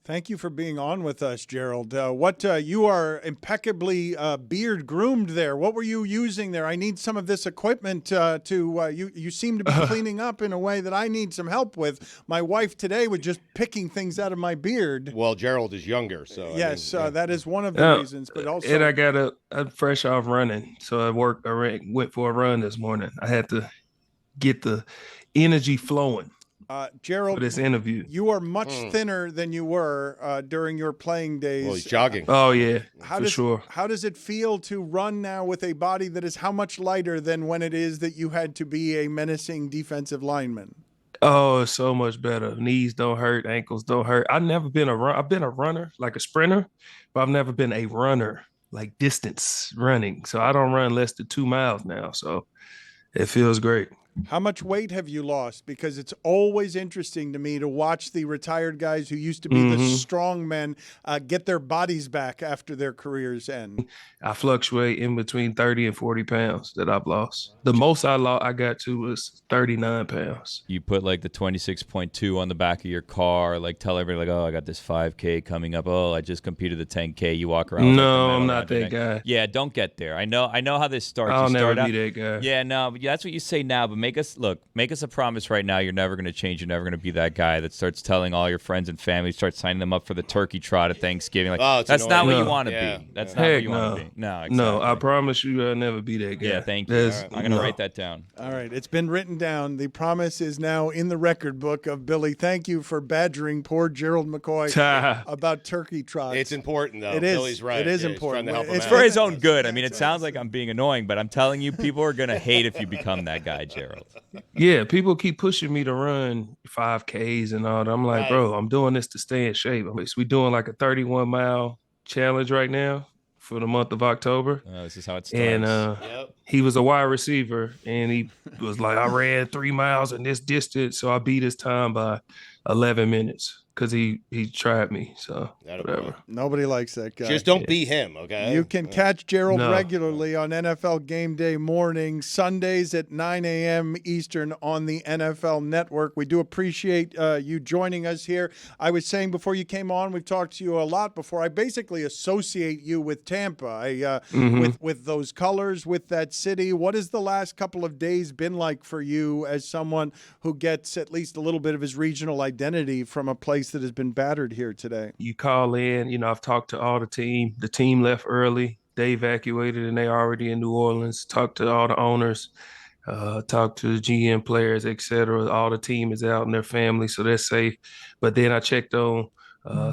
Thank you for being on with us, Gerald. You are impeccably beard groomed there. What were you using there? I need some of this equipment you seem to be cleaning up in a way that I need some help with. My wife today was just picking things out of my beard. Well, Gerald is younger, so yes, that is one of the reasons. But also, and I got I'm fresh off running, so I went for a run this morning. I had to get the energy flowing. Gerald, for this interview. You are much thinner than you were during your playing days. Well, he's jogging. Oh, yeah, sure. How does it feel to run now with a body that is how much lighter than when it is that you had to be a menacing defensive lineman? Oh, it's so much better. Knees don't hurt, ankles don't hurt. I've never been I've been a runner, like a sprinter, but I've never been a runner, like distance running. So I don't run less than 2 miles now. So it feels great. How much weight have you lost? Because it's always interesting to me to watch the retired guys who used to be the strong men get their bodies back after their careers end. I fluctuate in between 30 and 40 pounds that I've lost. The most I got to was 39 pounds. You put like the 26.2 on the back of your car, like tell everybody like, oh, I got this 5K coming up. Oh, I just competed the 10K. You walk around. No, I'm not that guy. Yeah, don't get there. I know how this starts. I'll never be that guy. Yeah, no, that's what you say now, but make us a promise right now. You're never going to change. You're never going to be that guy that starts telling all your friends and family, start signing them up for the turkey trot at Thanksgiving. Like, that's not what you want to be. That's not what you want to be. No, exactly. No, I promise you I'll never be that guy. Yeah, thank you. Right. I'm going to write that down. All right, it's been written down. The promise is now in the record book of Billy. Thank you for badgering poor Gerald McCoy about turkey trots. It's important, though. It is. Billy's right. It is important. It's for his own good. I mean, it sounds like I'm being annoying, but I'm telling you, people are going to hate if you become that guy, Gerald. Yeah, people keep pushing me to run 5Ks and all that. I'm like, bro, I'm doing this to stay in shape. We're doing like a 31-mile challenge right now for the month of October. This is how it starts. And he was a wide receiver, and he was like, I ran 3 miles in this distance, so I beat his time by 11 minutes. Because he tried me, so whatever. Nobody likes that guy. Just don't be him, okay? You can catch Gerald regularly on NFL Game Day morning, Sundays at 9 a.m. Eastern on the NFL Network. We do appreciate you joining us here. I was saying before you came on, we've talked to you a lot before. I basically associate you with Tampa, with those colors, with that city. What has the last couple of days been like for you as someone who gets at least a little bit of his regional identity from a place that has been battered here today? You call in, I've talked to all the team. The team left early. They evacuated and they already in New Orleans. Talked to all the owners, talked to the GM players, etc. All the team is out and their family, so they're safe. But then I checked on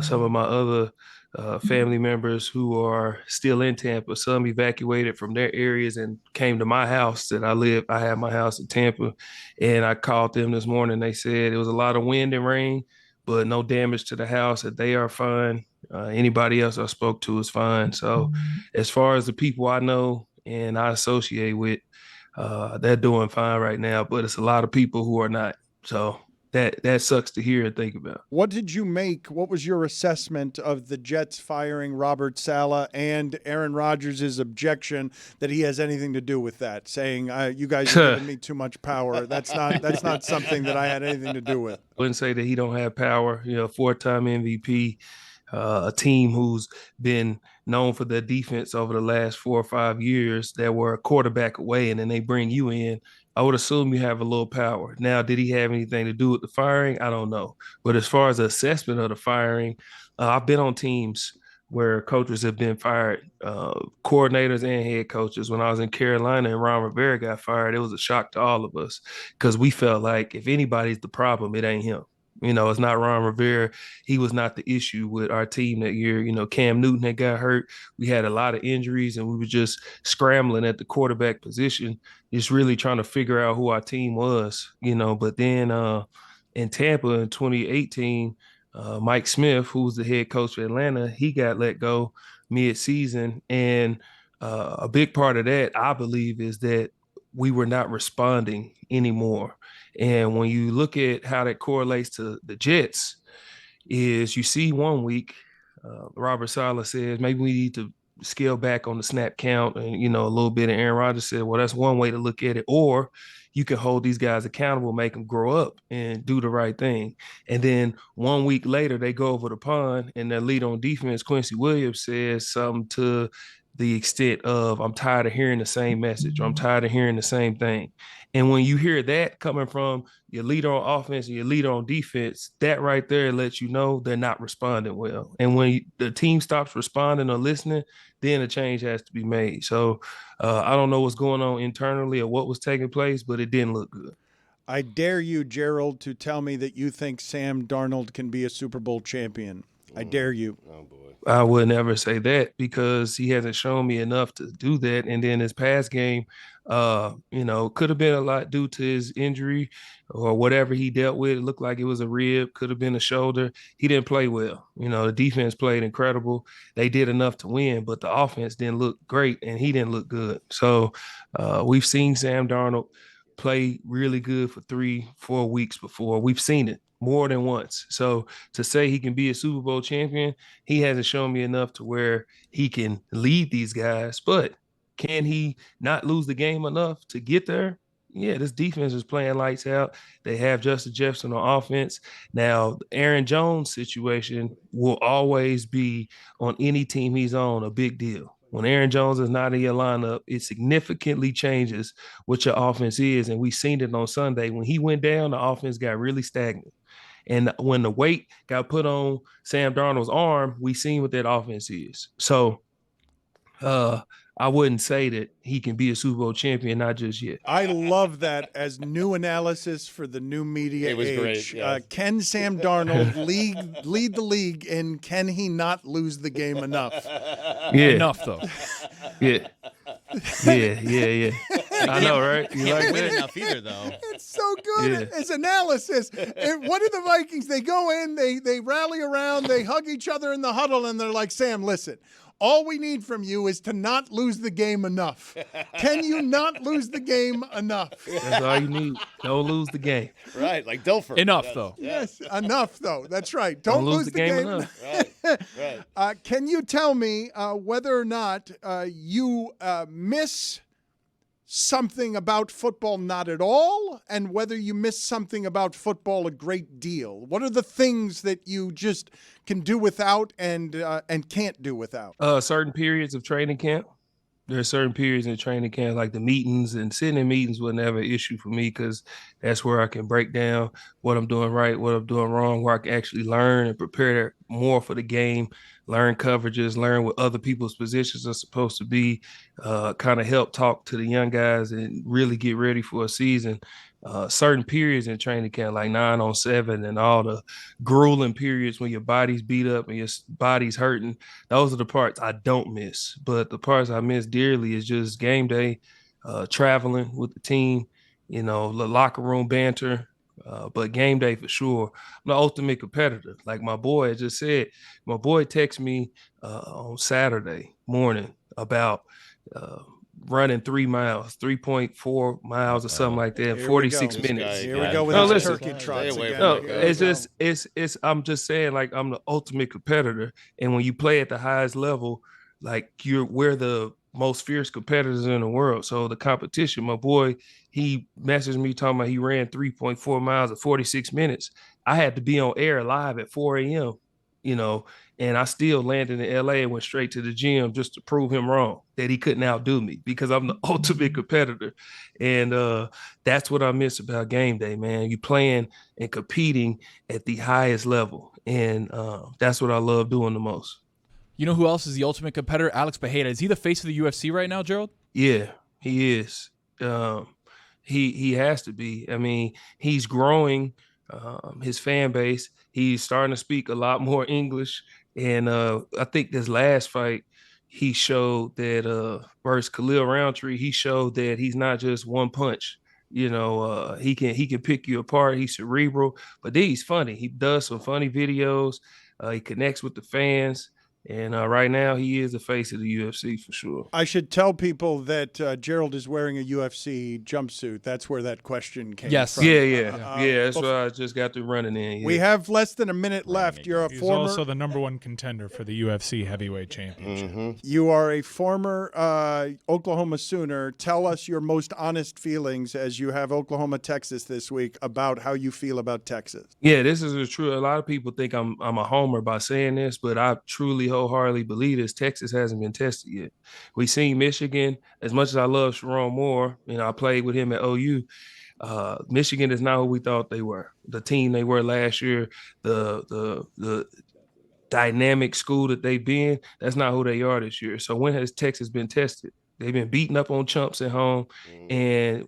some of my other family members who are still in Tampa. Some evacuated from their areas and came to my house that I live. I have my house in Tampa, and I called them this morning. They said it was a lot of wind and rain, but no damage to the house, that they are fine. Anybody else I spoke to is fine. So as far as the people I know and I associate with, they're doing fine right now, but it's a lot of people who are not. So that sucks to hear and think about. What did you make? What was your assessment of the Jets firing Robert Saleh and Aaron Rodgers' objection that he has anything to do with that, saying you guys are giving me too much power? That's not something that I had anything to do with. I wouldn't say that he don't have power. 4-time MVP, a team who's been known for their defense over the last 4 or 5 years that were a quarterback away, and then they bring you in. I would assume you have a little power. Now, did he have anything to do with the firing? I don't know. But as far as the assessment of the firing, I've been on teams where coaches have been fired, coordinators and head coaches. When I was in Carolina and Ron Rivera got fired, it was a shock to all of us because we felt like if anybody's the problem, it ain't him. It's not Ron Rivera. He was not the issue with our team that year. Cam Newton had got hurt. We had a lot of injuries, and we were just scrambling at the quarterback position, just really trying to figure out who our team was, But then in Tampa in 2018, Mike Smith, who was the head coach for Atlanta, he got let go mid-season. And a big part of that, I believe, is that we were not responding anymore. And when you look at how that correlates to the Jets, is you see one week, Robert Saleh says, maybe we need to scale back on the snap count and, a little bit. And Aaron Rodgers said, well, that's one way to look at it. Or you can hold these guys accountable, make them grow up and do the right thing. And then 1 week later, they go over the pond and their lead on defense, Quincy Williams, says something to the extent of, I'm tired of hearing the same message, or I'm tired of hearing the same thing. And when you hear that coming from your leader on offense and your leader on defense, that right there lets you know they're not responding well. And when the team stops responding or listening, then a change has to be made. So I don't know what's going on internally or what was taking place, but it didn't look good. I dare you, Gerald, to tell me that you think Sam Darnold can be a Super Bowl champion. I dare you. Oh, boy. I would never say that because he hasn't shown me enough to do that. And then his past game, could have been a lot due to his injury or whatever he dealt with. It looked like it was a rib, could have been a shoulder. He didn't play well. The defense played incredible. They did enough to win, but the offense didn't look great and he didn't look good. So we've seen Sam Darnold play really good for 3-4 weeks before. We've seen it more than once. So to say he can be a Super Bowl champion, he hasn't shown me enough to where he can lead these guys. But can he not lose the game enough to get there? Yeah, this defense is playing lights out. They have Justin Jefferson on offense. Now, the Aaron Jones situation will always be, on any team he's on, a big deal. When Aaron Jones is not in your lineup, it significantly changes what your offense is. And we seen it on Sunday. When he went down, the offense got really stagnant. And when the weight got put on Sam Darnold's arm, we seen what that offense is. So I wouldn't say that he can be a Super Bowl champion, not just yet. I love that as new analysis for the new media age. It was great. Yes. Can Sam Darnold lead the league, and can he not lose the game enough? Yeah. Enough, though. Yeah. Yeah. I know, right? You like win that? enough either, though. It's so good as analysis. And what are the Vikings? They go in, they rally around, they hug each other in the huddle, and they're like, Sam, listen, all we need from you is to not lose the game enough. Can you not lose the game enough? That's all you need. Don't lose the game. Right, like Dilfer. Enough, though. Yes, enough, though. That's right. Don't lose the game enough. Right. Can you tell me whether or not you miss something about football not at all, and whether you miss something about football a great deal? What are the things that you just can do without and can't do without? Certain periods of training camp. There are certain periods in training camp, like the meetings, and sitting in meetings was never an issue for me because that's where I can break down what I'm doing right, what I'm doing wrong, where I can actually learn and prepare more for the game, learn coverages, learn what other people's positions are supposed to be, kind of help talk to the young guys and really get ready for a season. Certain periods in training camp, like 9-on-7 and all the grueling periods when your body's beat up and your body's hurting, those are the parts I don't miss. But the parts I miss dearly is just game day, traveling with the team, the locker room banter. But game day for sure. I'm the ultimate competitor. Like my boy just said, my boy texted me on Saturday morning about running 3 miles, 3.4 miles or something like that, 46 minutes. Here we go with the Turkey Trots again. No, it's I'm just saying, like, I'm the ultimate competitor. And when you play at the highest level, like, we're the most fierce competitors in the world. So the competition, my boy, he messaged me talking about he ran 3.4 miles at 46 minutes. I had to be on air live at 4 a.m., and I still landed in LA and went straight to the gym just to prove him wrong, that he couldn't outdo me, because I'm the ultimate competitor. And that's what I miss about game day, man. You playing and competing at the highest level. And that's what I love doing the most. You know who else is the ultimate competitor? Alex Bejeda. Is he the face of the UFC right now, Gerald? Yeah, he is. He has to be. I mean, he's growing his fan base. He's starting to speak a lot more English. And I think this last fight, he showed that versus Khalil Roundtree, he showed that he's not just one punch. He can pick you apart. He's cerebral, but then he's funny. He does some funny videos. He connects with the fans. And right now, he is the face of the UFC for sure. I should tell people that Gerald is wearing a UFC jumpsuit. That's where that question came from. Yeah. That's why I just got to running in. Yeah. We have less than a minute left. You're a He's former. also the #1 contender for the UFC heavyweight championship. You are a former Oklahoma Sooner. Tell us your most honest feelings as you have Oklahoma, Texas this week about how you feel about Texas. Yeah, this is true. A lot of people think I'm a homer by saying this, but I truly wholeheartedly believe this. Texas hasn't been tested yet. We seen Michigan. As much as I love Sharon Moore, I played with him at OU. Michigan is not who we thought they were. The team they were last year, the dynamic school that they've been, that's not who they are this year. So when has Texas been tested? They've been beating up on chumps at home, and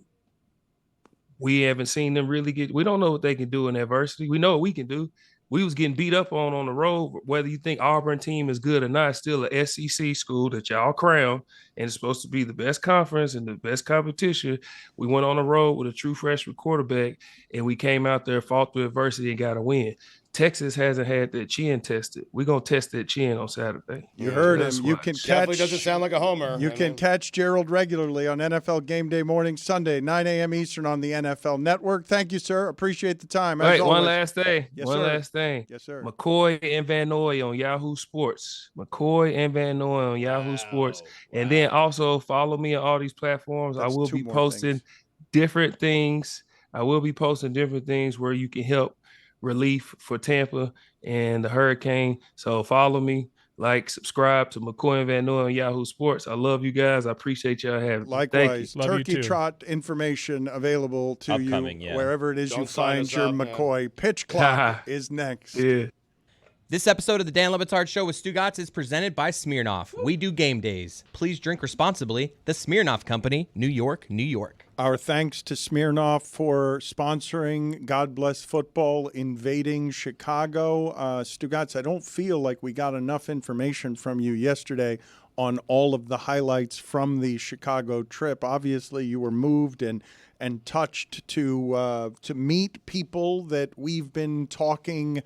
we haven't seen them really get – we don't know what they can do in adversity. We know what we can do. We was getting beat up on the road. Whether you think Auburn team is good or not, it's still a SEC school that y'all crown, and it's supposed to be the best conference and the best competition. We went on the road with a true freshman quarterback, and we came out there, fought through adversity, and got a win. Texas hasn't had that chin tested. We're going to test that chin on Saturday. You heard him. You can catch. Definitely doesn't sound like a homer. You can catch Gerald regularly on NFL Game Day morning, Sunday, 9 a.m. Eastern on the NFL Network. Thank you, sir. Appreciate the time. All right, one last thing. Yes, one sir. last thing. Yes, sir. McCoy and Van Noy on Yahoo Sports. McCoy and Van Noy on Yahoo Sports. And then also follow me on all these platforms. That's I will be posting different things. I will be posting different things where you can help relief for Tampa and the hurricane. So follow me, subscribe to McCoy and Van Noy on Yahoo Sports. I love you guys. I appreciate y'all having me. Likewise. Love you Turkey too. Trot information available to Upcoming, you wherever it is you find your McCoy. Pitch clock is next. Yeah. This episode of the Dan LeBatard Show with Stugotz is presented by Smirnoff. We do game days. Please drink responsibly. The Smirnoff Company, New York, New York. Our thanks to Smirnoff for sponsoring God Bless Football invading Chicago. Stugotz, I don't feel like we got enough information from you yesterday on all of the highlights from the Chicago trip. Obviously, you were moved and touched to meet people that we've been talking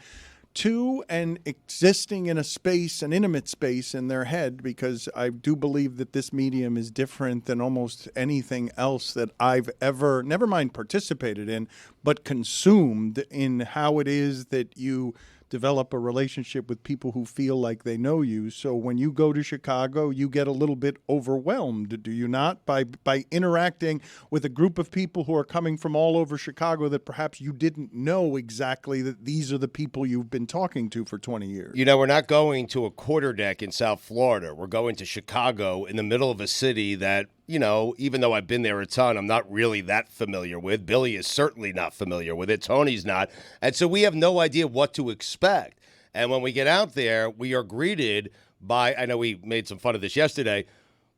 to and existing in a space, an intimate space in their head, because I do believe that this medium is different than almost anything else that I've ever, never mind participated in, but consumed in how it is that you develop a relationship with people who feel like they know you. So when you go to Chicago, you get a little bit overwhelmed, do you not, by interacting with a group of people who are coming from all over Chicago that perhaps you didn't know exactly that these are the people you've been talking to for 20 years? We're not going to a quarterdeck in South Florida. We're going to Chicago in the middle of a city that, even though I've been there a ton, I'm not really that familiar with. Billy is certainly not familiar with it. Tony's not. And so we have no idea what to expect. And when we get out there, we are greeted by, I know we made some fun of this yesterday,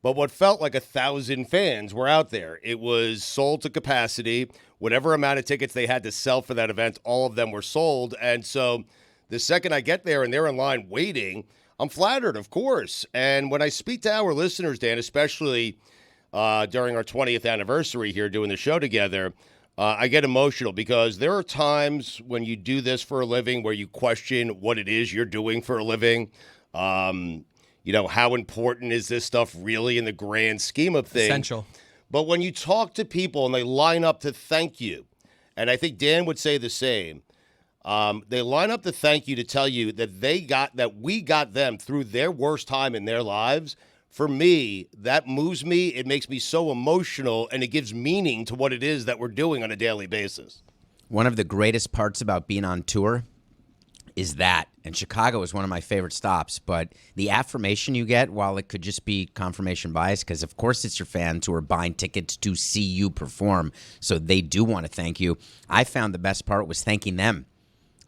but what felt like 1,000 fans were out there. It was sold to capacity. Whatever amount of tickets they had to sell for that event, all of them were sold. And so the second I get there and they're in line waiting, I'm flattered, of course. And when I speak to our listeners, Dan, especially during our 20th anniversary here doing the show together, I get emotional because there are times when you do this for a living where you question what it is you're doing for a living. How important is this stuff really in the grand scheme of things? Essential. But when you talk to people and they line up to thank you, and I think Dan would say the same, they line up to thank you to tell you that we got them through their worst time in their lives. For me, that moves me. It makes me so emotional, and it gives meaning to what it is that we're doing on a daily basis. One of the greatest parts about being on tour is that, and Chicago is one of my favorite stops, but the affirmation you get, while it could just be confirmation bias, because of course it's your fans who are buying tickets to see you perform, so they do want to thank you. I found the best part was thanking them.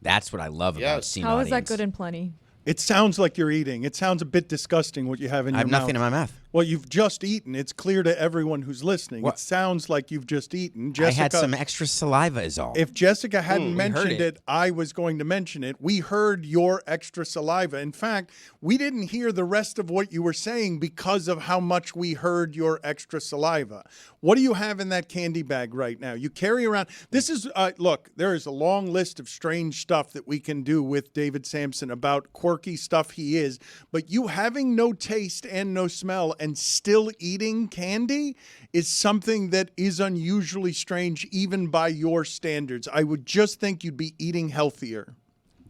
That's what I love about seeing How audience. is that good and plenty? It sounds like you're eating. It sounds a bit disgusting what you have in your mouth. I have nothing in my mouth. Well, you've just eaten. It's clear to everyone who's listening. It sounds like you've just eaten. Jessica, I had some extra saliva is all. If Jessica hadn't mentioned it, I was going to mention it. We heard your extra saliva. In fact, we didn't hear the rest of what you were saying because of how much we heard your extra saliva. What do you have in that candy bag right now? You carry around. This is, look, there is a long list of strange stuff that we can do with David Samson about quirky stuff he is. But you having no taste and no smell and still eating candy is something that is unusually strange, even by your standards. I would just think you'd be eating healthier.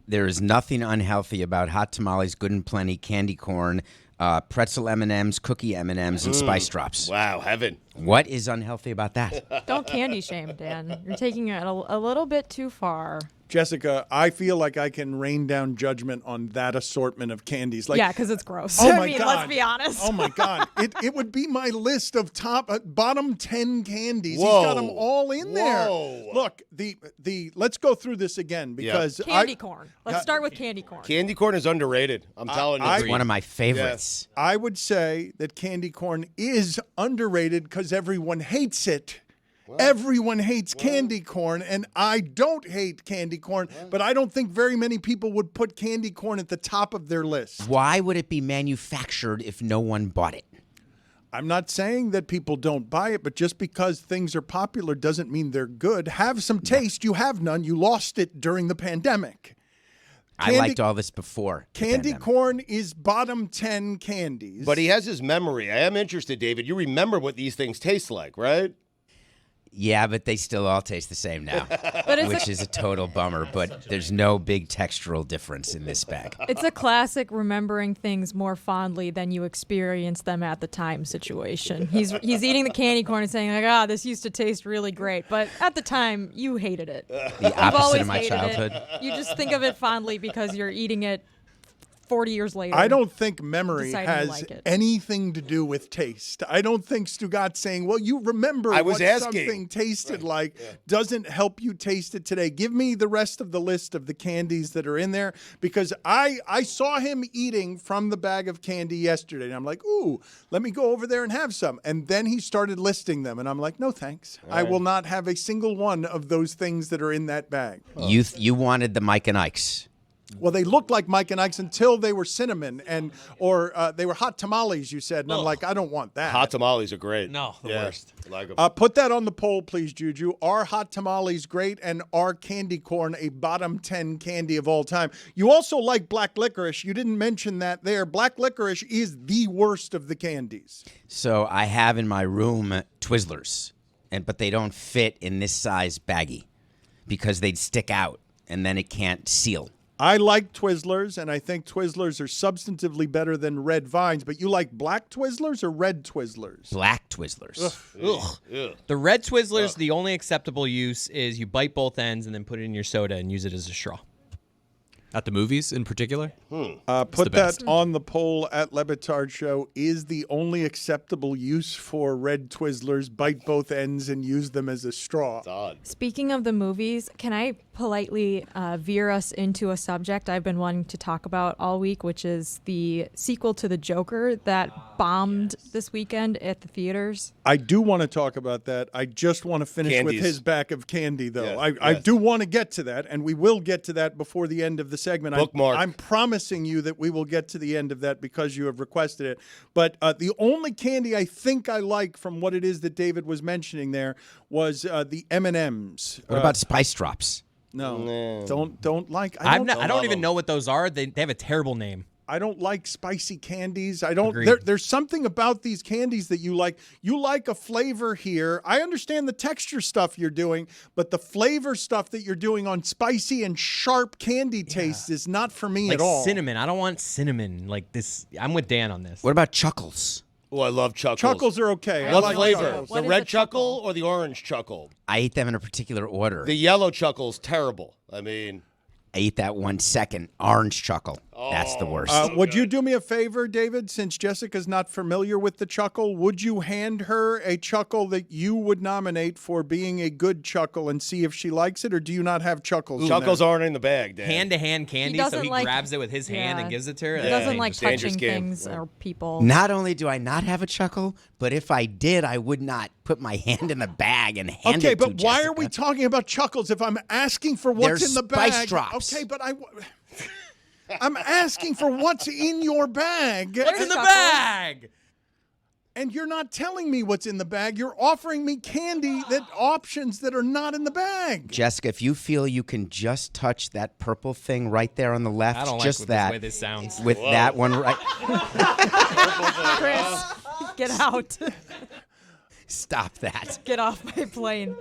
There is nothing unhealthy about hot tamales, Good and Plenty, candy corn, pretzel M&Ms, cookie M&Ms, and spice drops. Wow, heaven. What is unhealthy about that? Don't candy shame, Dan. You're taking it a little bit too far. Jessica, I feel like I can rain down judgment on that assortment of candies. Like, yeah, because it's gross. Oh I mean, God. let's be honest. Oh my God, it would be my list of bottom 10 candies. Whoa. He's got them all in there. Look, the let's go through this again because candy corn. Let's start with candy corn. Candy corn is underrated. I'm telling you. It's one of my favorites. Yes. I would say that candy corn is underrated because everyone hates it. Everyone hates candy corn, and I don't hate candy corn, but I don't think very many people would put candy corn at the top of their list. Why would it be manufactured if no one bought it? I'm not saying that people don't buy it, but just because things are popular doesn't mean they're good. Have some taste. You have none. You lost it during the pandemic. I liked all this before. Candy corn is bottom 10 candies. But he has his memory. I am interested, David. You remember what these things taste like, right? Yeah, but they still all taste the same now, which is a total bummer. But there's no big textural difference in this bag. It's a classic remembering things more fondly than you experience them at the time situation. He's eating the candy corn and saying, like, this used to taste really great. But at the time, you hated it. The opposite of my childhood. You just think of it fondly because you're eating it 40 years later. I don't think memory has anything to do with taste. I don't think Stugotz saying, well, you remember something tasted like doesn't help you taste it today. Give me the rest of the list of the candies that are in there, because I saw him eating from the bag of candy yesterday, and I'm like, ooh, let me go over there and have some. And then he started listing them, and I'm like, no thanks. I will not have a single one of those things that are in that bag. You wanted the Mike and Ike's. Well, they looked like Mike and Ike's until they were cinnamon or they were hot tamales, you said. And I'm like, I don't want that. Hot tamales are great. No, the worst. Like them. Put that on the poll, please, Juju. Are hot tamales great, and are candy corn a bottom 10 candy of all time? You also like black licorice. You didn't mention that there. Black licorice is the worst of the candies. So I have in my room Twizzlers, but they don't fit in this size baggie because they'd stick out, and then it can't seal. I like Twizzlers, and I think Twizzlers are substantively better than Red Vines, but you like black Twizzlers or red Twizzlers? Black Twizzlers. Ugh. The red Twizzlers, the only acceptable use is you bite both ends and then put it in your soda and use it as a straw. At the movies in particular? Put that on the poll at LeBatardShow. Is the only acceptable use for red Twizzlers bite both ends and use them as a straw? Speaking of the movies, can I politely veer us into a subject I've been wanting to talk about all week, which is the sequel to The Joker that bombed this weekend at the theaters? I do want to talk about that. I just want to finish with his back of candy, though. I do want to get to that, and we will get to that before the end of the segment. I'm promising you that we will get to the end of that because you have requested it. But the only candy I think I like from what it is that David was mentioning there was the M&Ms. What about Spice Drops? No, don't like. I don't even know what those are. They have a terrible name. I don't like spicy candies. There's something about these candies that you like. You like a flavor here. I understand the texture stuff you're doing, but the flavor stuff that you're doing on spicy and sharp candy taste is not for me at all. Cinnamon. I don't want cinnamon like this. I'm with Dan on this. What about Chuckles? Oh, I love Chuckles. Chuckles are okay. What flavor? The red Chuckle or the orange Chuckle? I eat them in a particular order. The yellow Chuckle's terrible. I mean, I eat that 1 second. Orange Chuckle. That's the worst. Would you do me a favor, David, since Jessica's not familiar with the chuckle? Would you hand her a chuckle that you would nominate for being a good chuckle and see if she likes it, or do you not have chuckles? Chuckles aren't in the bag, Dan. Hand-to-hand candy, so he grabs it with his hand and gives it to her. He doesn't like touching things or people. Not only do I not have a chuckle, but if I did, I would not put my hand in the bag and hand it to but why are we talking about chuckles if I'm asking for what's in the bag? Spice drops. Okay, but I'm asking for what's in your bag. What's in the bag? And you're not telling me what's in the bag. You're offering me candy options that are not in the bag. Jessica, if you feel you can just touch that purple thing right there on the left, I don't just like that. the way this sounds. With that one right. Chris, get out. Stop that. Get off my plane.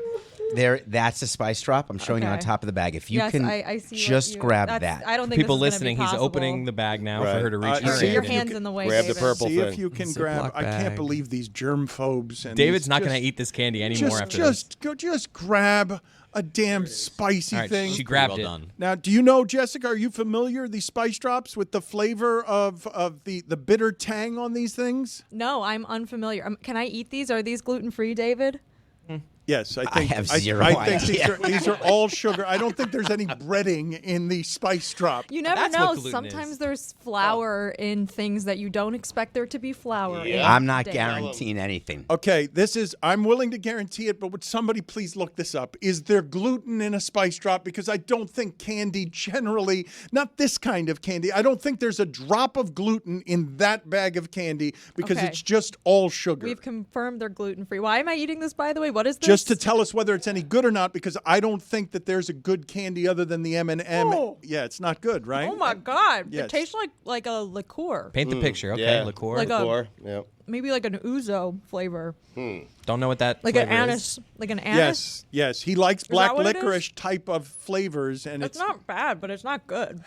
That's a spice drop. I'm showing you on top of the bag. If you can I see just grab that. I don't think people this is listening, be he's possible. opening the bag now for her to reach. Your hand's in the way. Grab David. the purple See thing. if you can grab. I can't believe these germphobes. And David's not going to eat this candy anymore after this. Just grab a damn spicy thing. She grabbed it. Now, do you know, Jessica, are you familiar, these spice drops, with the flavor of the bitter tang on these things? No, I'm unfamiliar. Can I eat these? Are these gluten-free, David? Yes, I think I have zero I think idea. these are all sugar. I don't think there's any breading in the spice drop. You never That's know. what gluten Sometimes is. there's flour in things that you don't expect there to be flour in. I'm not David. guaranteeing anything. Okay, I'm willing to guarantee it, but would somebody please look this up? Is there gluten in a spice drop? Because I don't think candy generally, not this kind of candy, I don't think there's a drop of gluten in that bag of candy because Okay. it's just all sugar. We've confirmed they're gluten-free. Why am I eating this, by the way? What is this? Just to tell us whether it's any good or not, because I don't think that there's a good candy other than the M&M. Oh. Yeah, it's not good, right? Oh my God! Yes. It tastes like a liqueur. Paint the picture, okay? Yeah. Liqueur. Like a Yep. maybe like an ouzo flavor, Don't know what that like an flavor is. anise, like an anise. Yes. He likes that black what it is? licorice type of flavors, and It's not bad, but it's not good.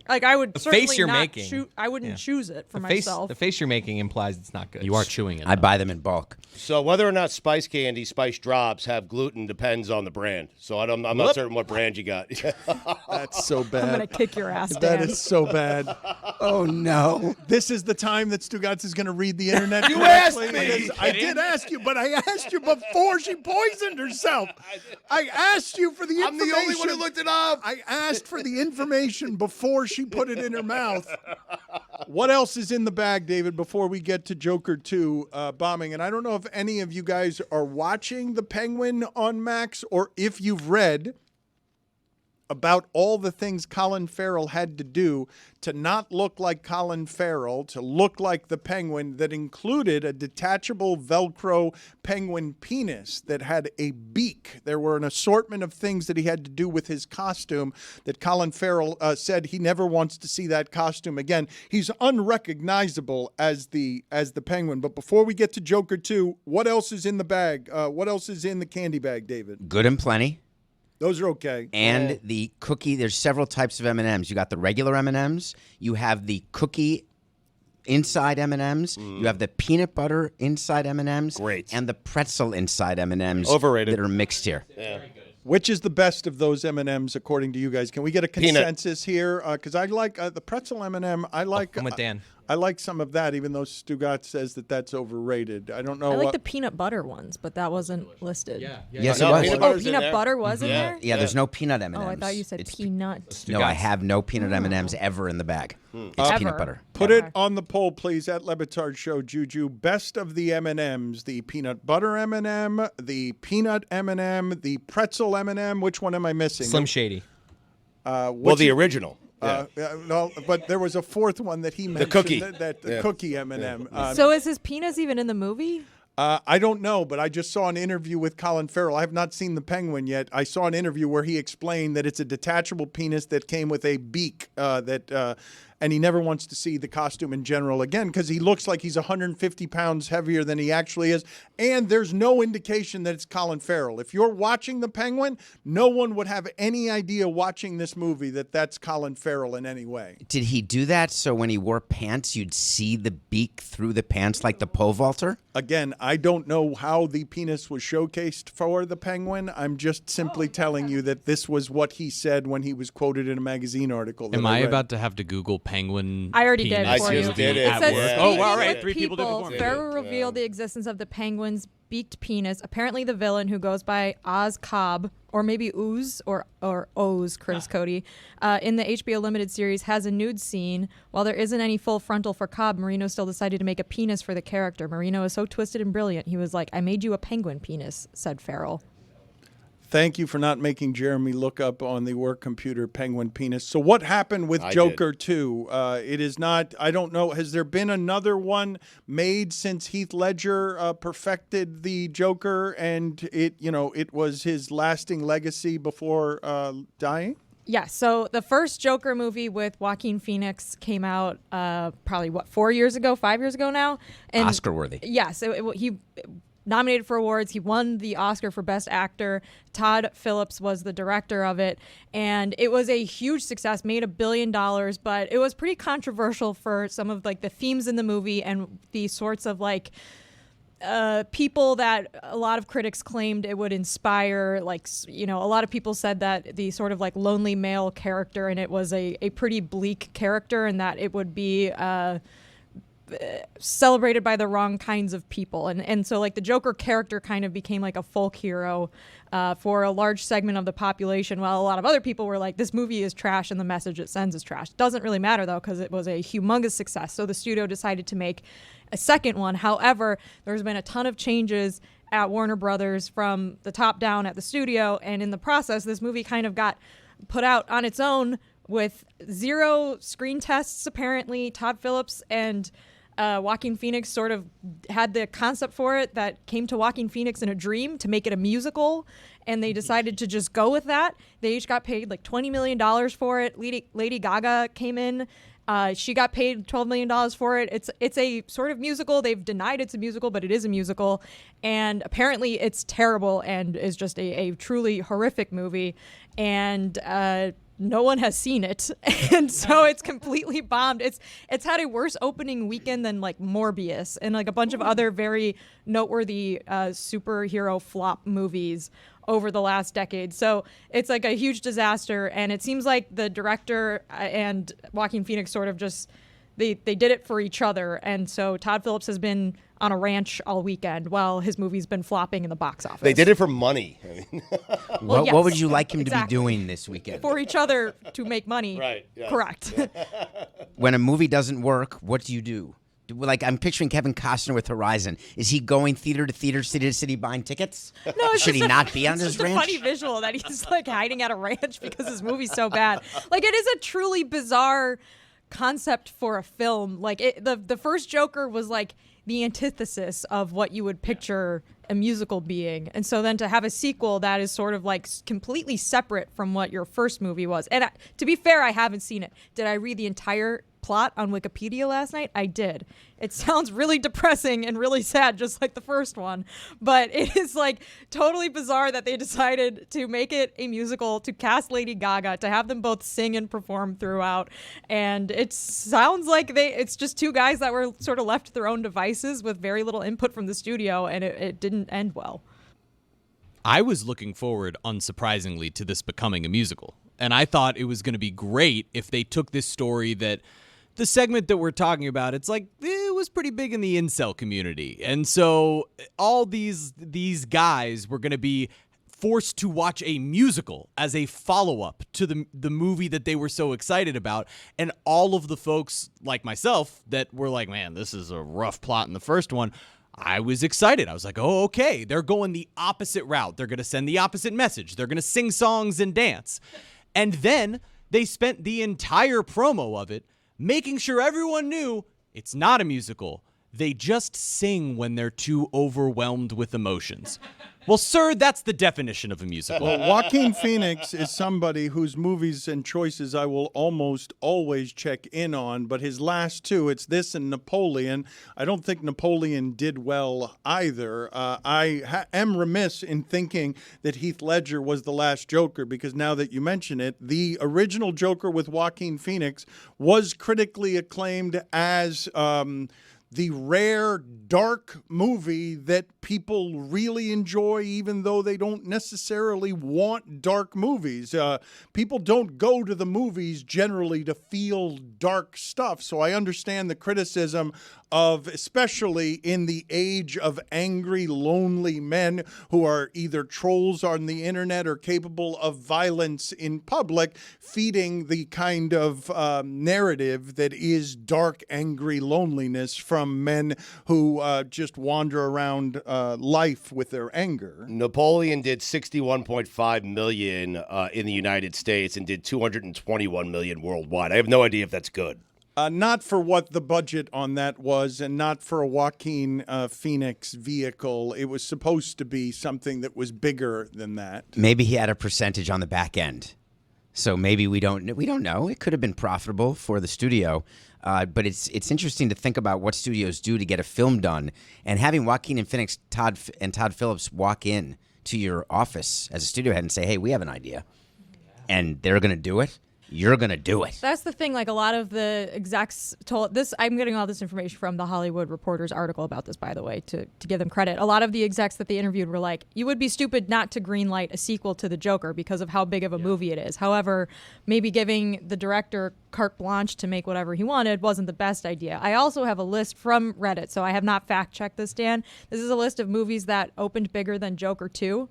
Like I would The certainly face you're not making. I wouldn't choose it for The face, myself. the face you're making implies it's not good. You are chewing it. I buy them in bulk. So whether or not spice candy, spice drops have gluten depends on the brand. So I'm not certain what brand you got. That's so bad. I'm gonna kick your ass, That Dan. is so bad. Oh, no. This is the time that Stugotz is going to read the internet. You asked correctly. me. It is- I did ask you, but I asked you before she poisoned herself. I asked you for the I'm information. the only one who looked it up. I asked for the information before she put it in her mouth. What else is in the bag, David, before we get to Joker 2 bombing? And I don't know if any of you guys are watching The Penguin on Max or if you've read about all the things Colin Farrell had to do to not look like Colin Farrell, to look like the Penguin, that included a detachable Velcro penguin penis that had a beak. There were an assortment of things that he had to do with his costume that Colin Farrell said he never wants to see that costume again. He's unrecognizable as the Penguin. But before we get to Joker 2, what else is in the bag? What else is in the candy bag, David? Good and plenty. Those are okay. And the cookie, there's several types of M&Ms. You got the regular M&Ms. You have the cookie inside M&Ms. You have the peanut butter inside M&Ms. Great. And the pretzel inside M&Ms. Overrated. That are mixed here. Yeah. Which is the best of those M&Ms according to you guys? Can we get a consensus here? Because I like the pretzel M&M. I'm with Dan. I like some of that, even though Stugotz says that that's overrated. I don't know. I like the peanut butter ones, but that wasn't listed. Yes, No, it was. peanut Oh, butter's in peanut there. butter was in there? Yeah, there's no peanut M&Ms. Oh, I thought you said It's- peanut. No, I have no peanut M&Ms ever in the bag. It's Ever. peanut butter. Put Okay. it on the poll, please, at LeBatard Show, Juju. Best of the M&Ms, the peanut butter M&M, the peanut M&M, the pretzel M&M. Which one am I missing? Slim Shady. Well, the original. Yeah. No, but there was a fourth one that he mentioned. cookie. The cookie M&M. So is his penis even in the movie? I don't know, but I just saw an interview with Colin Farrell. I have not seen The Penguin yet. I saw an interview where he explained that it's a detachable penis that came with a beak and he never wants to see the costume in general again because he looks like he's 150 pounds heavier than he actually is. And there's no indication that it's Colin Farrell. If you're watching The Penguin, no one would have any idea watching this movie that that's Colin Farrell in any way. Did he do that so when he wore pants, you'd see the beak through the pants like the pole vaulter? Again, I don't know how the penis was showcased for the Penguin. I'm just simply telling you that this was what he said when he was quoted in a magazine article. Am I I read. about to have to Google penguin. I already did penis for you. just did it. It says, Yeah. Oh, speaking all right. with 3 people did before me. Farrell revealed the existence of the penguin's beaked penis. Apparently, the villain, who goes by Oz Cobb, or maybe Ooze or Oz, Chris Cody, in the HBO limited series, has a nude scene. While there isn't any full frontal for Cobb, Marino still decided to make a penis for the character. Marino is so twisted and brilliant. He was like, "I made you a penguin penis," said Farrell. Thank you for not making Jeremy look up on the work computer penguin penis. So what happened with Joker 2? It is not, I don't know, has there been another one made since Heath Ledger perfected the Joker and it was his lasting legacy before dying? Yeah, so the first Joker movie with Joaquin Phoenix came out probably, 4 years ago, 5 years ago now? And Oscar worthy. Yes, he nominated for awards. He won the Oscar for Best Actor. Todd Phillips was the director of it, and it was a huge success, made $1 billion, but it was pretty controversial for some of like the themes in the movie and the sorts of like people that a lot of critics claimed it would inspire. Like, a lot of people said that the sort of like lonely male character in it was a pretty bleak character, and that it would be celebrated by the wrong kinds of people, and so like the Joker character kind of became like a folk hero for a large segment of the population, while a lot of other people were like, this movie is trash and the message it sends is trash. Doesn't really matter though, because it was a humongous success, so the studio decided to make a second one. However, there's been a ton of changes at Warner Brothers from the top down at the studio, and in the process this movie kind of got put out on its own with 0 screen tests. Apparently Todd Phillips and Joaquin Phoenix sort of had the concept for it that came to Joaquin Phoenix in a dream to make it a musical, and they decided to just go with that. They each got paid like $20 million for it. Lady Gaga came in. She got paid $12 million for it. It's a sort of musical. They've denied it's a musical, but it is a musical. And apparently it's terrible and is just a truly horrific movie. And no one has seen it, and so it's completely bombed. It's had a worse opening weekend than like Morbius and like a bunch of other very noteworthy superhero flop movies over the last decade. So it's like a huge disaster, and it seems like the director and Joaquin Phoenix sort of just they did it for each other. And so Todd Phillips has been on a ranch all weekend while his movie's been flopping in the box office. They did it for money. Well, yes, what would you like him to be exactly. doing this weekend? For each other to make money. Right. Yes. Correct. When a movie doesn't work, what do you do? Like, I'm picturing Kevin Costner with Horizon. Is he going theater to theater, city to city, buying tickets? No, it's Should he not be on it's his just ranch? a funny visual that he's like hiding at a ranch because his movie's so bad. Like, it is a truly bizarre concept for a film. Like, the first Joker was like the antithesis of what you would picture a musical being, and so then to have a sequel that is sort of like completely separate from what your first movie was. And to be fair, I haven't seen it. Did I read the entire plot on Wikipedia last night? I did. It sounds really depressing and really sad, just like the first one, but it is like totally bizarre that they decided to make it a musical, to cast Lady Gaga, to have them both sing and perform throughout, and it sounds like it's just two guys that were sort of left to their own devices with very little input from the studio, and it didn't end well. I was looking forward, unsurprisingly, to this becoming a musical, and I thought it was going to be great if they took this story that the segment that we're talking about, it's like it was pretty big in the incel community. And so all these guys were going to be forced to watch a musical as a follow-up to the movie that they were so excited about. And all of the folks like myself that were like, man, this is a rough plot in the first one, I was excited. I was like, oh, okay, they're going the opposite route. They're going to send the opposite message. They're going to sing songs and dance. And then they spent the entire promo of it making sure everyone knew it's not a musical. They just sing when they're too overwhelmed with emotions. Well, sir, that's the definition of a musical. Well, Joaquin Phoenix is somebody whose movies and choices I will almost always check in on, but his last two, it's this and Napoleon. I don't think Napoleon did well either. I am remiss in thinking that Heath Ledger was the last Joker, because now that you mention it, the original Joker with Joaquin Phoenix was critically acclaimed as the rare dark movie that people really enjoy, even though they don't necessarily want dark movies. People don't go to the movies generally to feel dark stuff. So I understand the criticism of, especially in the age of angry, lonely men who are either trolls on the internet or capable of violence in public, feeding the kind of narrative that is dark, angry loneliness from men who just wander around life with their anger. Napoleon did $61.5 million in the United States and did $221 million worldwide. I have no idea if that's good. Not for what the budget on that was, and not for a Joaquin Phoenix vehicle. It was supposed to be something that was bigger than that. Maybe he had a percentage on the back end. So maybe we don't know. It could have been profitable for the studio. But it's interesting to think about what studios do to get a film done. And having Joaquin and Phoenix, Todd Phillips walk in to your office as a studio head and say, hey, we have an idea. And they're going to do it. You're going to do it. That's the thing. Like, a lot of the execs told this. I'm getting all this information from the Hollywood Reporter's article about this, by the way, to give them credit. A lot of the execs that they interviewed were like, you would be stupid not to greenlight a sequel to The Joker because of how big of a movie it is. However, maybe giving the director carte blanche to make whatever he wanted wasn't the best idea. I also have a list from Reddit, so I have not fact-checked this, Dan. This is a list of movies that opened bigger than Joker 2.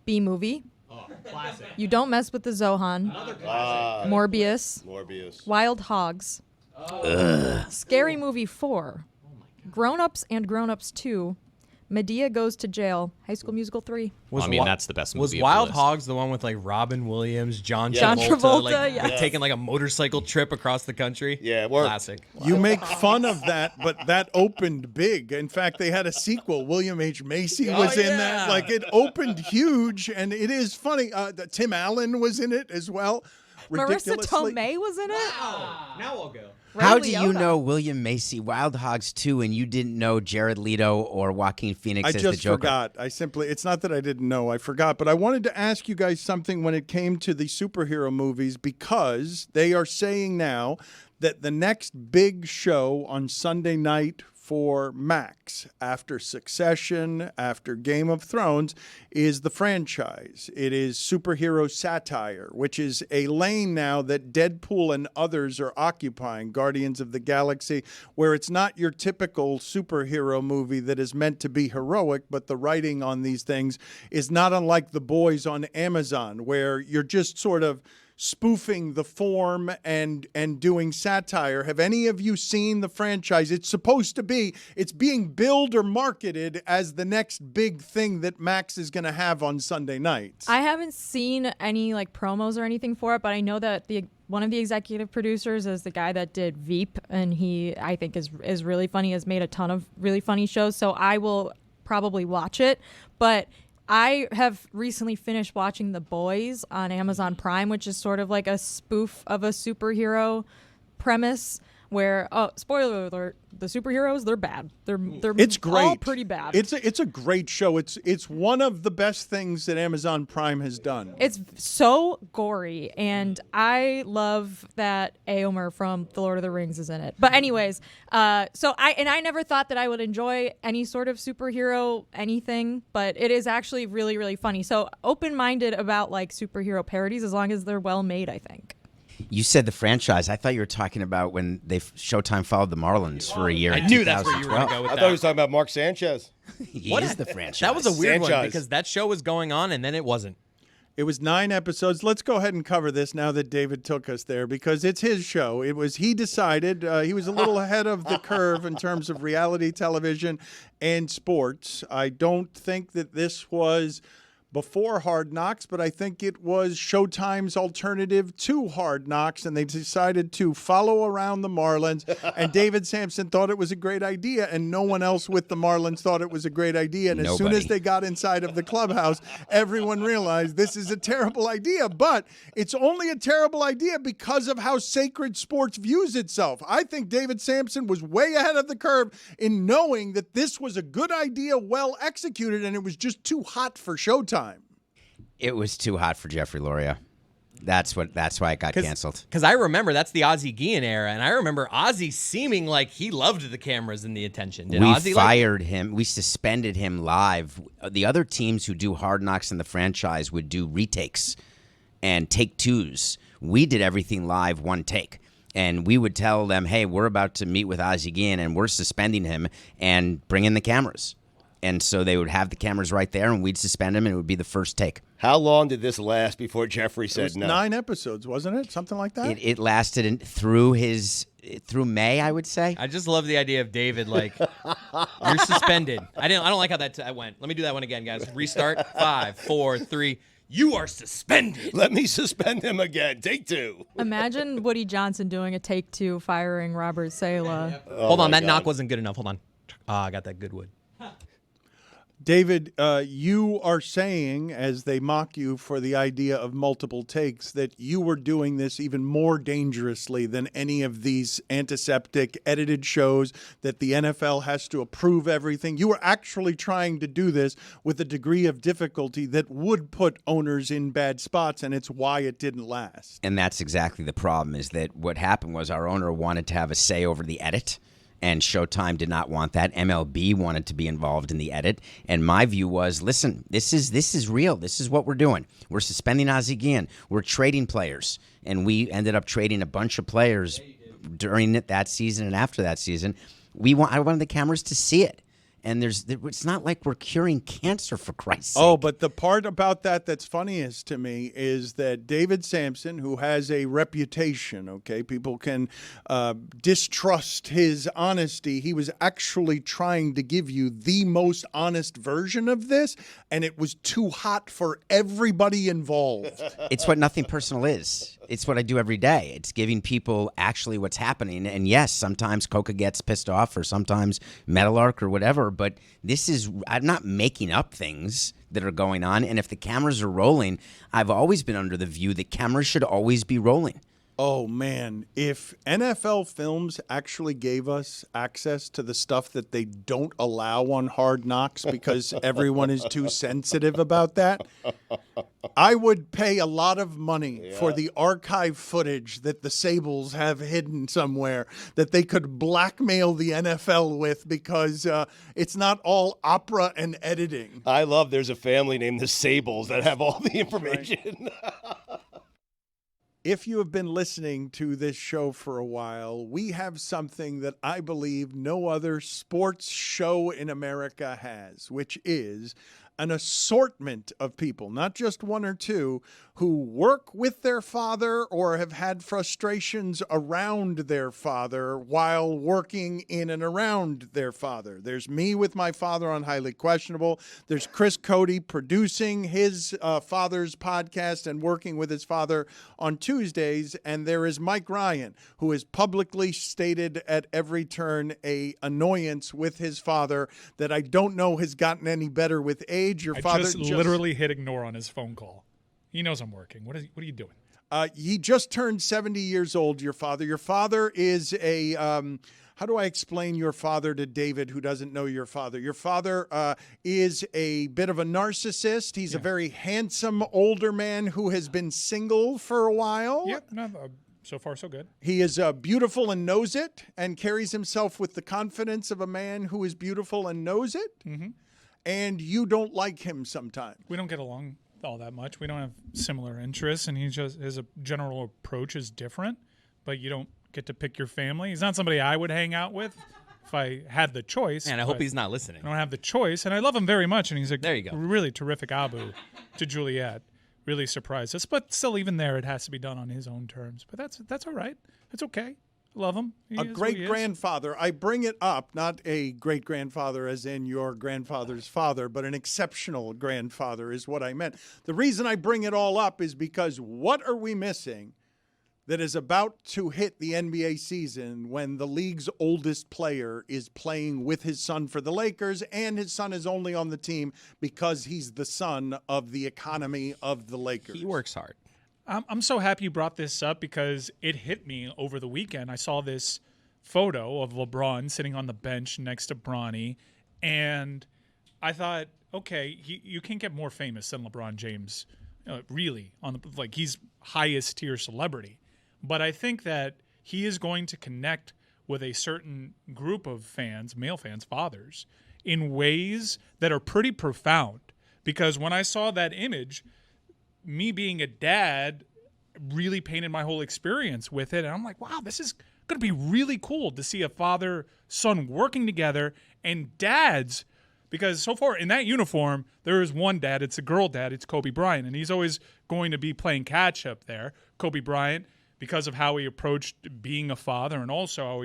B-movie. Oh, classic. You Don't Mess with the Zohan. Morbius. Wild Hogs. Scary Movie 4. Grown-Ups and Grown-Ups 2. Medea Goes to Jail. High School Musical 3. That's the best movie. Was of Wild the list. Hogs the one with like Robin Williams, John John Travolta, like, yeah. taking like a motorcycle trip across the country? Yeah, classic. You make fun of that, but that opened big. In fact, they had a sequel. William H. Macy was in that. Like, it opened huge, and it is funny. Tim Allen was in it as well. Marissa Tomei was in it? Wow. Now I'll go. How do you know William Macy, Wild Hogs 2, and you didn't know Jared Leto or Joaquin Phoenix as the Joker? I just forgot. It's not that I didn't know, I forgot. But I wanted to ask you guys something when it came to the superhero movies, because they are saying now that the next big show on Sunday night for Max, after Succession, after Game of Thrones, is the franchise. It is superhero satire, which is a lane now that Deadpool and others are occupying, Guardians of the Galaxy, where it's not your typical superhero movie that is meant to be heroic, but the writing on these things is not unlike The Boys on Amazon, where you're just sort of spoofing the form and doing satire. Have any of you seen the franchise? It's being billed or marketed as the next big thing that Max is going to have on Sunday nights. I haven't seen any like promos or anything for it, but I know that one of the executive producers is the guy that did Veep, and he, I think, is really funny, has made a ton of really funny shows, so I will probably watch it. But I have recently finished watching The Boys on Amazon Prime, which is sort of like a spoof of a superhero premise where, spoiler alert, the superheroes, they're bad. It's great. All pretty bad. It's a great show. It's one of the best things that Amazon Prime has done. It's so gory, and I love that Éomer from The Lord of the Rings is in it. But anyways, I never thought that I would enjoy any sort of superhero anything, but it is actually really, really funny. So open-minded about like superhero parodies as long as they're well made, I think. You said the franchise. I thought you were talking about when Showtime followed the Marlins for a year. I knew that's where you were going to go with that. I thought he was talking about Mark Sanchez. He is the franchise. That was a weird Sanchez. one because that show was going on and then it wasn't. It was 9 episodes. Let's go ahead and cover this now that David took us there, because it's his show. He decided he was a little ahead of the curve in terms of reality television and sports. I don't think that this was before Hard Knocks, but I think it was Showtime's alternative to Hard Knocks, and they decided to follow around the Marlins, and David Samson thought it was a great idea, and no one else with the Marlins thought it was a great idea, and as soon as they got inside of the clubhouse, everyone realized this is a terrible idea, but it's only a terrible idea because of how sacred sports views itself. I think David Samson was way ahead of the curve in knowing that this was a good idea, well executed, and it was just too hot for Showtime. It was too hot for Jeffrey Loria. That's why it got canceled. Because I remember that's the Ozzie Guillen era, and I remember Ozzie seeming like he loved the cameras and the attention. Did Ozzie fired him. We suspended him live. The other teams who do Hard Knocks in the franchise would do retakes and take twos. We did everything live, one take. And we would tell them, hey, we're about to meet with Ozzie Guillen, and we're suspending him, and bring in the cameras. And so they would have the cameras right there, and we'd suspend him, and it would be the first take. How long did this last before Jeffrey said no? 9 episodes, wasn't it? Something like that? It lasted through May, I would say. I just love the idea of David, like, you're suspended. I don't like how that went. Let me do that one again, guys. Restart. 5, 4, 3. You are suspended. Let me suspend him again. Take 2. Imagine Woody Johnson doing a take 2, firing Robert Saleh. Hold on, that knock wasn't good enough. Hold on. I got that good wood. David, you are saying, as they mock you for the idea of multiple takes, that you were doing this even more dangerously than any of these antiseptic edited shows, that the NFL has to approve everything. You were actually trying to do this with a degree of difficulty that would put owners in bad spots, and it's why it didn't last. And that's exactly the problem, is that what happened was our owner wanted to have a say over the edit. And Showtime did not want that. MLB wanted to be involved in the edit. And my view was, listen, this is real. This is what we're doing. We're suspending Ozzie Guillen. We're trading players. And we ended up trading a bunch of players during that season and after that season. I wanted the cameras to see it. And it's not like we're curing cancer, for Christ's sake. Oh, but the part about that's funniest to me is that David Samson, who has a reputation, okay, people can distrust his honesty. He was actually trying to give you the most honest version of this, and it was too hot for everybody involved. It's what Nothing Personal is. It's what I do every day. It's giving people actually what's happening. And yes, sometimes Coca gets pissed off, or sometimes Metalark or whatever, but I'm not making up things that are going on. And if the cameras are rolling, I've always been under the view that cameras should always be rolling. Oh, man, if NFL Films actually gave us access to the stuff that they don't allow on Hard Knocks because everyone is too sensitive about that, I would pay a lot of money for the archive footage that the Sables have hidden somewhere that they could blackmail the NFL with, because it's not all opera and editing. I love there's a family named the Sables that have all the information. If you have been listening to this show for a while, we have something that I believe no other sports show in America has, which is an assortment of people, not just one or two, who work with their father or have had frustrations around their father while working in and around their father. There's me with my father on Highly Questionable. There's Chris Cody producing his father's podcast and working with his father on Tuesdays. And there is Mike Ryan, who has publicly stated at every turn a annoyance with his father that I don't know has gotten any better with age. Your father just literally hit ignore on his phone call. He knows I'm working. What are you doing? He just turned 70 years old, your father. Your father is a, how do I explain your father to David, who doesn't know your father? Your father is a bit of a narcissist. He's a very handsome older man who has been single for a while. Yep, so far so good. He is beautiful and knows it, and carries himself with the confidence of a man who is beautiful and knows it. Mm-hmm. And you don't like him sometimes. We don't get along all that much. We don't have similar interests, and his general approach is different, but you don't get to pick your family. He's not somebody I would hang out with if I had the choice. And I hope he's not listening. I don't have the choice, and I love him very much, and he's a there you go. Really terrific Abu to Juliet. Really surprised us, but still, even there, it has to be done on his own terms. But that's all right. That's okay. Love him. A great-grandfather. I bring it up, not a great-grandfather as in your grandfather's father, but an exceptional grandfather is what I meant. The reason I bring it all up is because what are we missing that is about to hit the NBA season when the league's oldest player is playing with his son for the Lakers, and his son is only on the team because he's the son of the economy of the Lakers? He works hard. I'm so happy you brought this up because it hit me over the weekend. I saw this photo of LeBron sitting on the bench next to Bronny, and I thought, okay, you can't get more famous than LeBron James really, he's highest tier celebrity. But I think that he is going to connect with a certain group of fans, male fans, fathers, in ways that are pretty profound. Because when I saw that image, me being a dad really painted my whole experience with it. And I'm like, wow, this is going to be really cool to see a father-son working together, and dads, because so far in that uniform, there is one dad. It's a girl dad. It's Kobe Bryant. And he's always going to be playing catch-up there. Kobe Bryant, because of how he approached being a father, and also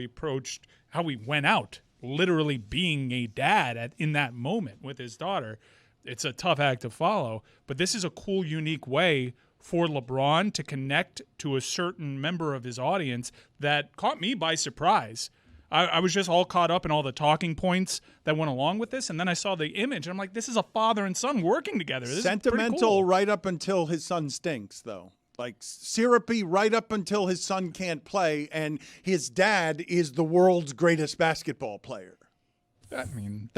how he went out, literally being a dad in that moment with his daughter. It's a tough act to follow, but this is a cool, unique way for LeBron to connect to a certain member of his audience that caught me by surprise. I was just all caught up in all the talking points that went along with this, and then I saw the image, and I'm like, this is a father and son working together. This Sentimental is pretty cool. Right up until his son stinks, though. Like syrupy right up until his son can't play, and his dad is the world's greatest basketball player. I mean,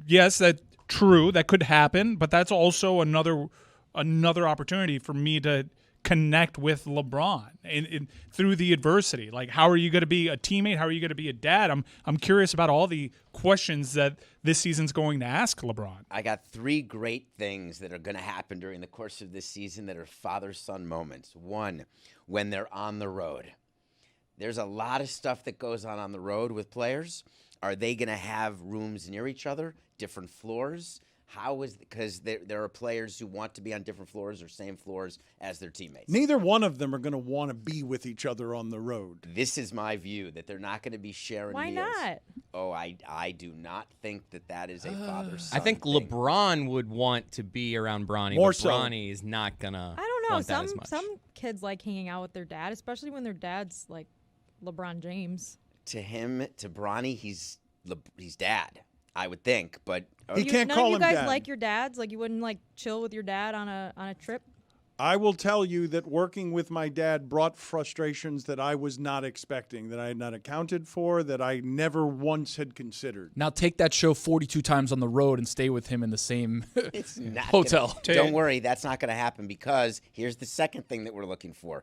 yes, that's true. That could happen, but that's also another opportunity for me to connect with LeBron and through the adversity. Like, how are you going to be a teammate? How are you going to be a dad? I'm curious about all the questions that this season's going to ask LeBron. I got 3 great things that are going to happen during the course of this season that are father-son moments. One, when they're on the road. There's a lot of stuff that goes on the road with players. Are they going to have rooms near each other, different floors? Because there are players who want to be on different floors or same floors as their teammates. Neither one of them are going to want to be with each other on the road. This is my view, that they're not going to be sharing Why meals. not? Oh, I do not think that is a father-son I think thing. LeBron would want to be around Bronny, More but so. Bronny is not going to I don't know. want that as much. Some kids like hanging out with their dad, especially when their dad's like LeBron James. To Bronny, he's dad, I would think, but He can't none call of you him guys dad. like your dads? Like, you wouldn't like chill with your dad on a trip? I will tell you that working with my dad brought frustrations that I was not expecting, that I had not accounted for, that I never once had considered. Now take that show 42 times on the road and stay with him in the same it's not hotel. Don't worry, that's not going to happen, because here's the second thing that we're looking for.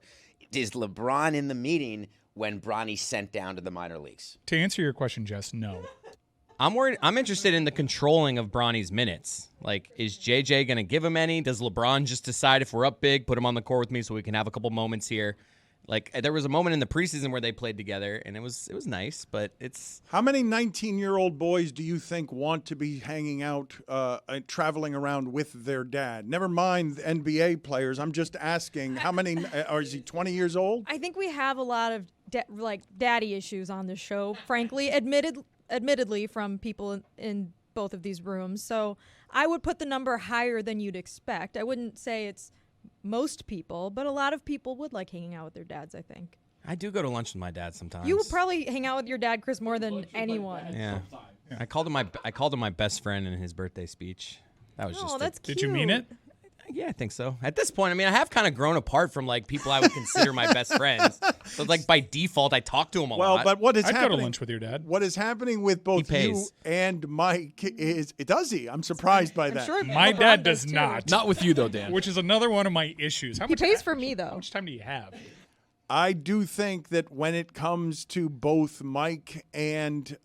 Is LeBron in the meeting when Bronny's sent down to the minor leagues? To answer your question, Jess, no. I'm worried. I'm interested in the controlling of Bronny's minutes. Like, is JJ going to give him any? Does LeBron just decide if we're up big, put him on the court with me so we can have a couple moments here? Like, there was a moment in the preseason where they played together, and it was nice, but it's... How many 19-year-old boys do you think want to be hanging out, traveling around with their dad? Never mind the NBA players. I'm just asking, how many, or is he 20 years old? I think we have a lot of daddy issues on this show, frankly, admittedly from people in both of these rooms. So I would put the number higher than you'd expect. I wouldn't say it's most people, but a lot of people would like hanging out with their dads, I think. I do go to lunch with my dad sometimes. You would probably hang out with your dad, Chris, more than anyone. Yeah. I called him my best friend in his birthday speech. That was just that's cute. Did you mean it? Yeah, I think so. At this point, I mean, I have kind of grown apart from like people I would consider my best friends. So like by default, I talk to them a lot. Well, but what is I'd happening? go to lunch with your dad. What is happening with both you and Mike is, does he? I'm surprised by that. Sure My LeBron dad does too. not. Not with you, though, Dan. Which is another one of my issues. He pays for me, though. How much time do you have? I do think that when it comes to both Mike and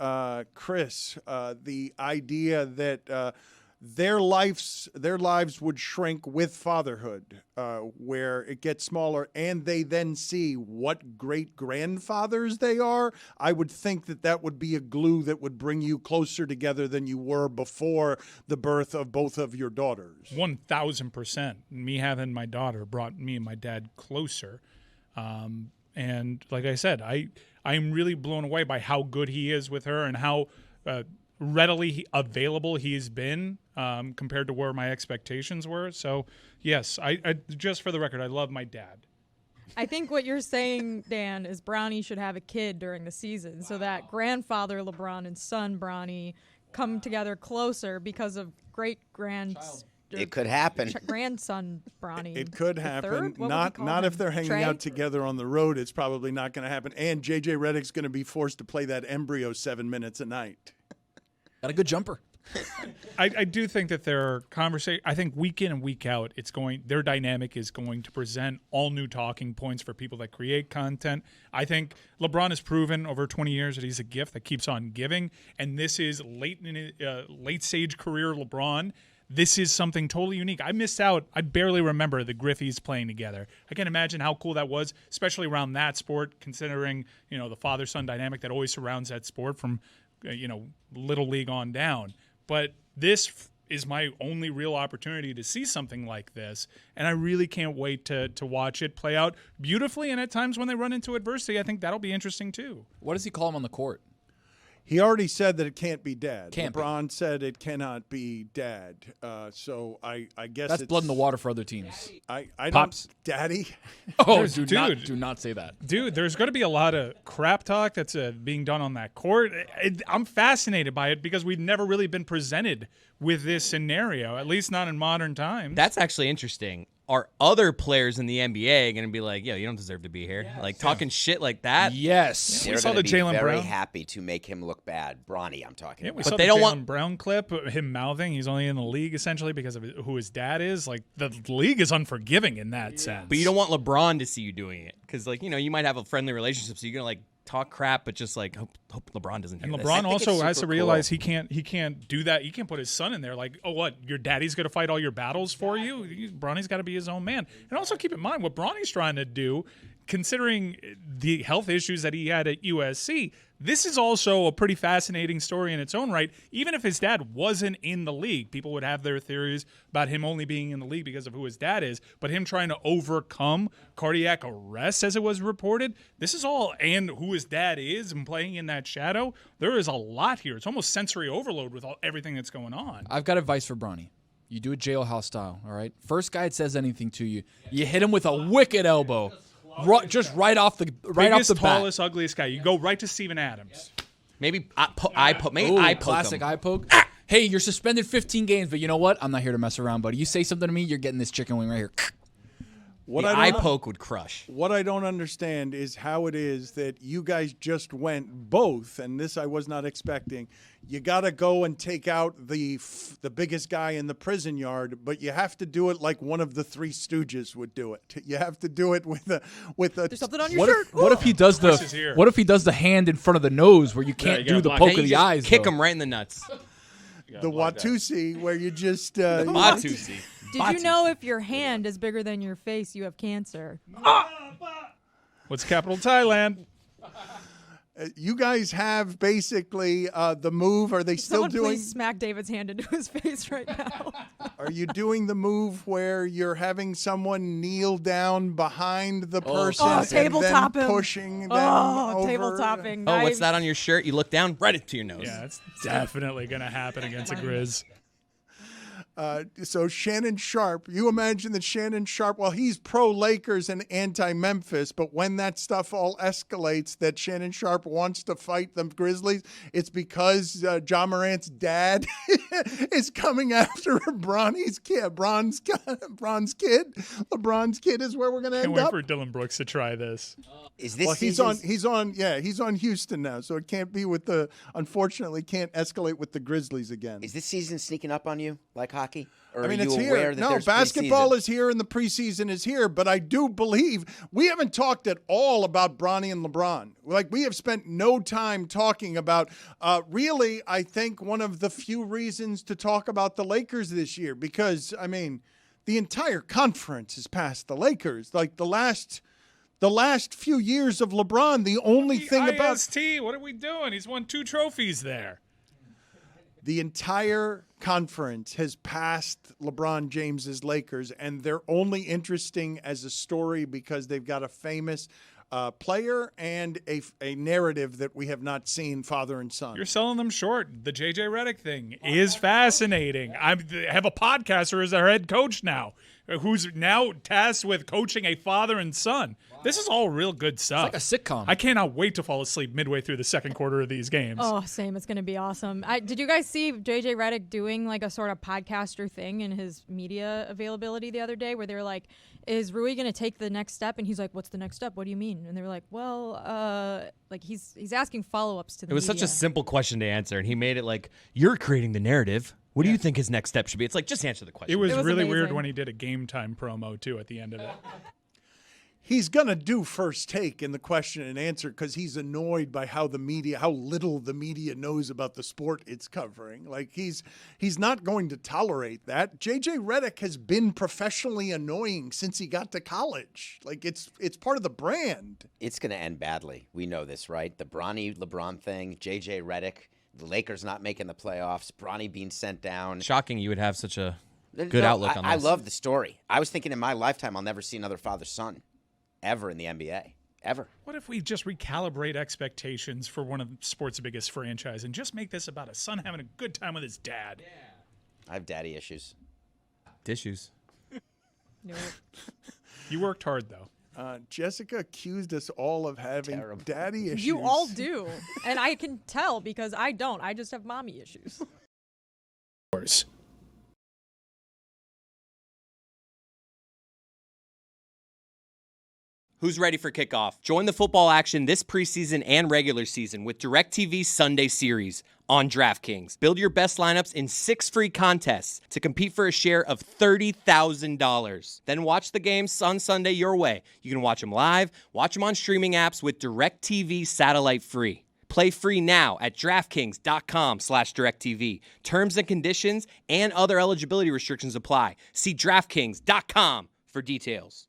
Chris, the idea that their lives would shrink with fatherhood, where it gets smaller, and they then see what great grandfathers they are, I would think that would be a glue that would bring you closer together than you were before the birth of both of your daughters. 1,000%. Me having my daughter brought me and my dad closer. And like I said, I'm really blown away by how good he is with her and how readily available he's been compared to where my expectations were. So, yes, I just for the record, I love my dad. I think what you're saying, Dan, is Bronny should have a kid during the season so that grandfather LeBron and son Bronny come together closer because of It could happen. Grandson Bronny. It could happen. Not if they're hanging out together on the road. It's probably not going to happen. And JJ Redick's going to be forced to play that embryo 7 minutes a night. Got a good jumper. I do think that there are conversations. I think week in and week out, their dynamic is going to present all new talking points for people that create content. I think LeBron has proven over 20 years that he's a gift that keeps on giving, and this is late stage career LeBron. This is something totally unique. I missed out. I barely remember the Griffeys playing together. I can't imagine how cool that was, especially around that sport, considering the father-son dynamic that always surrounds that sport from Little League on down. But this is my only real opportunity to see something like this, and I really can't wait to watch it play out beautifully. And at times when they run into adversity, I think that'll be interesting too. What does he call him on the court? He already said that it can't be dad. LeBron said it cannot be dad. So I guess that's blood in the water for other teams. I Pops. don't, Daddy. Oh, do not say that, dude. There's going to be a lot of crap talk that's being done on that court. I'm fascinated by it because we've never really been presented with this scenario, at least not in modern times. That's actually interesting. Are other players in the NBA going to be like, yo, you don't deserve to be here? Yes. Like, talking shit like that? Yes. They're going to be very happy to make him look bad. Bronny, I'm talking about. We saw the Jaylen Brown clip, him mouthing he's only in the league essentially because of who his dad is. Like, the league is unforgiving in that sense. But you don't want LeBron to see you doing it because, like, you might have a friendly relationship, so you're going to, like, talk crap, but just like hope LeBron doesn't hear and this. LeBron also has to realize he can't do that. He can't put his son in there like, oh, what, your daddy's going to fight all your battles for you? Bronny's got to be his own man. And also keep in mind what Bronny's trying to do, considering the health issues that he had at USC. This is also a pretty fascinating story in its own right. Even if his dad wasn't in the league, people would have their theories about him only being in the league because of who his dad is, but him trying to overcome cardiac arrest, as it was reported. This is all, and who his dad is and playing in that shadow. There is a lot here. It's almost sensory overload with everything that's going on. I've got advice for Bronny. You do it jailhouse style, all right? First guy that says anything to you, you hit him with a wicked elbow. Just right off the Biggest, bat. tallest, ugliest guy. You go right to Steven Adams. Maybe eye poke. Classic eye poke. Hey, you're suspended 15 games, but you know what? I'm not here to mess around, buddy. You say something to me, you're getting this chicken wing right here. The eye poke would crush. What I don't understand is how it is that you guys just went both, and this I was not expecting. You got to go and take out the biggest guy in the prison yard, but you have to do it like one of the Three Stooges would do it. You have to do it with a. There's something on your shirt. What if he does the hand in front of the nose where you can't do the poke of the eyes? Kick him right in the nuts. The Watusi, where you just Watusi. Did you know if your hand is bigger than your face, you have cancer? What's capital Thailand? You guys have basically the move. Are they still doing? Please smack David's hand into his face right now. Are you doing the move where you're having someone kneel down behind the person and then pushing them over? Tabletopping. Oh, what's that on your shirt? You look down right into your nose. Yeah, it's definitely going to happen against a Grizz. So Shannon Sharp, you imagine that Shannon Sharp, well, he's pro-Lakers and anti-Memphis, but when that stuff all escalates, that Shannon Sharp wants to fight the Grizzlies, it's because Ja Morant's dad is coming after Bronny's kid. LeBron's kid is where we're going to end up. Can't wait for Dylan Brooks to try this. Is this well, he's on Houston now, so it can't be with unfortunately can't escalate with the Grizzlies again. Is this season sneaking up on you like hockey? Or I mean, are it's you here. aware that there's basketball preseason? is here and the preseason is here, but I do believe we haven't talked at all about Bronny and LeBron. Like, we have spent no time talking about, really, I think one of the few reasons to talk about the Lakers this year, because, I mean, the entire conference is past the Lakers. Like, the last few years of LeBron, the only thing about IST, what are we doing? He's won 2 trophies there. The entire conference has passed LeBron James's Lakers, and they're only interesting as a story because they've got a famous player and a narrative that we have not seen, father and son. You're selling them short. The J.J. Redick thing is fascinating. I have a podcaster as our head coach now. who's now tasked with coaching a father and son. This is all real good stuff. It's like a sitcom. I cannot wait to fall asleep midway through the second quarter of these games. Oh, same. It's going to be awesome. Did you guys see JJ Redick doing like a sort of podcaster thing in his media availability the other day where they were like, is Rui going to take the next step? And he's like, what's the next step? What do you mean? And they were like, well, like he's asking follow-ups to the It was media. such a simple question to answer, and he made it like, you're creating the narrative. What do you think his next step should be? It's like, just answer the question. It was really amazing. weird when he did a game time promo, too, at the end of it. He's going to do first take in the question and answer because he's annoyed by how little the media knows about the sport it's covering. Like he's not going to tolerate that. JJ Redick has been professionally annoying since he got to college. Like it's part of the brand. It's going to end badly. We know this, right? The Bronny LeBron thing, JJ Redick, the Lakers not making the playoffs, Bronny being sent down. Shocking you would have such a good outlook on this. I love the story. I was thinking in my lifetime I'll never see another father-son ever in the NBA. Ever. What if we just recalibrate expectations for one of sports' biggest franchise and just make this about a son having a good time with his dad? Yeah. I have daddy issues. Dishes. Nope. You worked hard, though. Jessica accused us all of having daddy issues. You all do. And I can tell because I don't. I just have mommy issues. Who's ready for kickoff? Join the football action this preseason and regular season with DirecTV's Sunday Series on DraftKings. Build your best lineups in 6 free contests to compete for a share of $30,000. Then watch the games on Sunday your way. You can watch them live, watch them on streaming apps with DirecTV satellite free. Play free now at DraftKings.com/DirecTV. Terms and conditions and other eligibility restrictions apply. See DraftKings.com for details.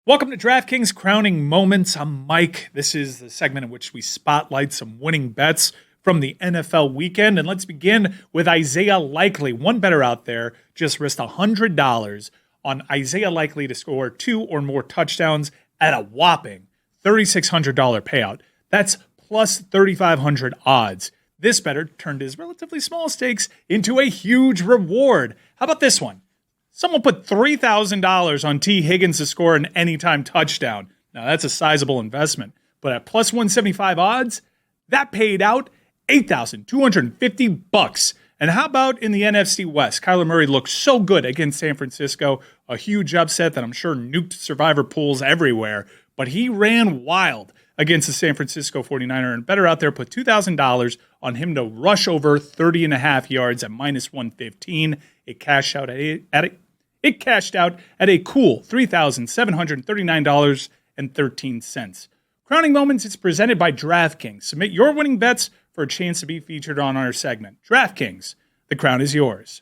Welcome to DraftKings Crowning Moments. I'm Mike. This is the segment in which we spotlight some winning bets from the NFL weekend. And let's begin with Isaiah Likely. One bettor out there just risked $100 on Isaiah Likely to score 2 or more touchdowns at a whopping $3,600 payout. That's plus 3,500 odds. This bettor turned his relatively small stakes into a huge reward. How about this one? Someone put $3,000 on T. Higgins to score an anytime touchdown. Now, that's a sizable investment. But at plus 175 odds, that paid out $8,250. And how about in the NFC West? Kyler Murray looked so good against San Francisco, a huge upset that I'm sure nuked survivor pools everywhere. But he ran wild against the San Francisco 49er. And better out there put $2,000 on him to rush over 30.5 yards at minus 115. It cashed out at a cool $3,739.13. Crowning Moments is presented by DraftKings. Submit your winning bets for a chance to be featured on our segment. DraftKings, the crown is yours.